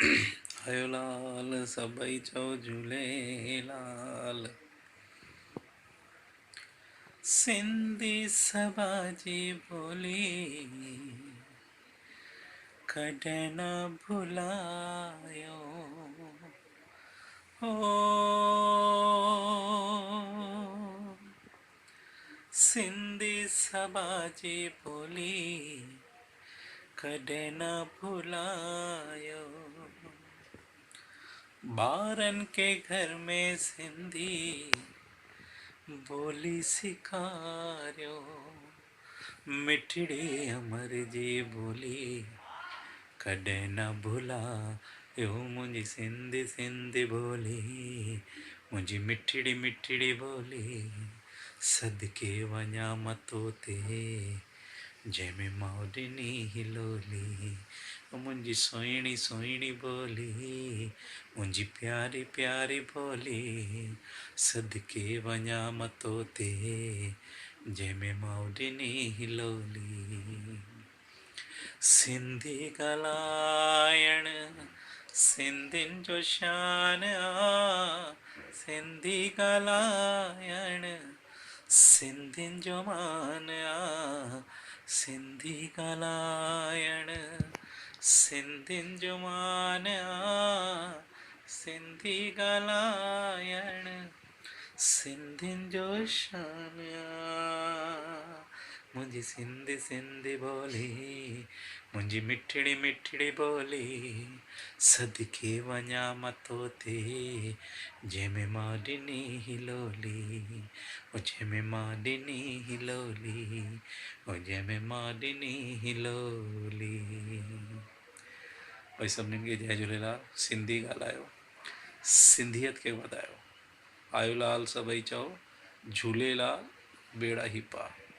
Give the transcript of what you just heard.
आयोलाल सभई चओ झूलेलाल। सिंधी सभा जी ॿोली कॾहिं न भुलायो हो। सिंधी सभा जी ॿोली कॾहिं न भुलायो। ॿारनि के घर में सिंधी ॿोली सेखारियो। मिठड़ी अमर जी ॿोली कॾहिं न भुलायो। मुंहिंजी सिंधी सिंधी ॿोली, मुंहिंजी मिठड़ी मिठड़ी ॿोली, सदके वञा मतो ते जंहिंमें माउ ॾिनी ही लोली। मुंहिंजी सुहिणी सुहिणी ॿोली, मुंहिंजी प्यारी प्यारी ॿोली, सदके वञा मतो ते जंहिंमें माउ ॾिनी ही लोली। सिंधी ॻाल्हाइण सिंधियुनि जो शान आ। सिंधी ॻाल्हाइण सिंधियुनि जो मान आ। सिंधी ॻाल्हाइण सिंधियुनि जो मान आ। सिंधी ॻाल्हाइण सिंधियुनि जो शान आ। मुंहिंजी सिंधी सिंधी ॿोली, मुंहिंजी मिठड़ी मिठड़ी ॿोली, सदके वञा मतो ते जंहिंमें मां ॾिनी ही लोली। जंहिंमें मां ॾिनी ही लोली, जंहिंमें मां ॾिनी ही लोली। भई सभिनीनि खे जय झूलेलाल। सिंधी ॻाल्हायो, सिंधियत खे वधायो। आयोलाल सभई चओ झूलेलाल, बेड़ा ही पार।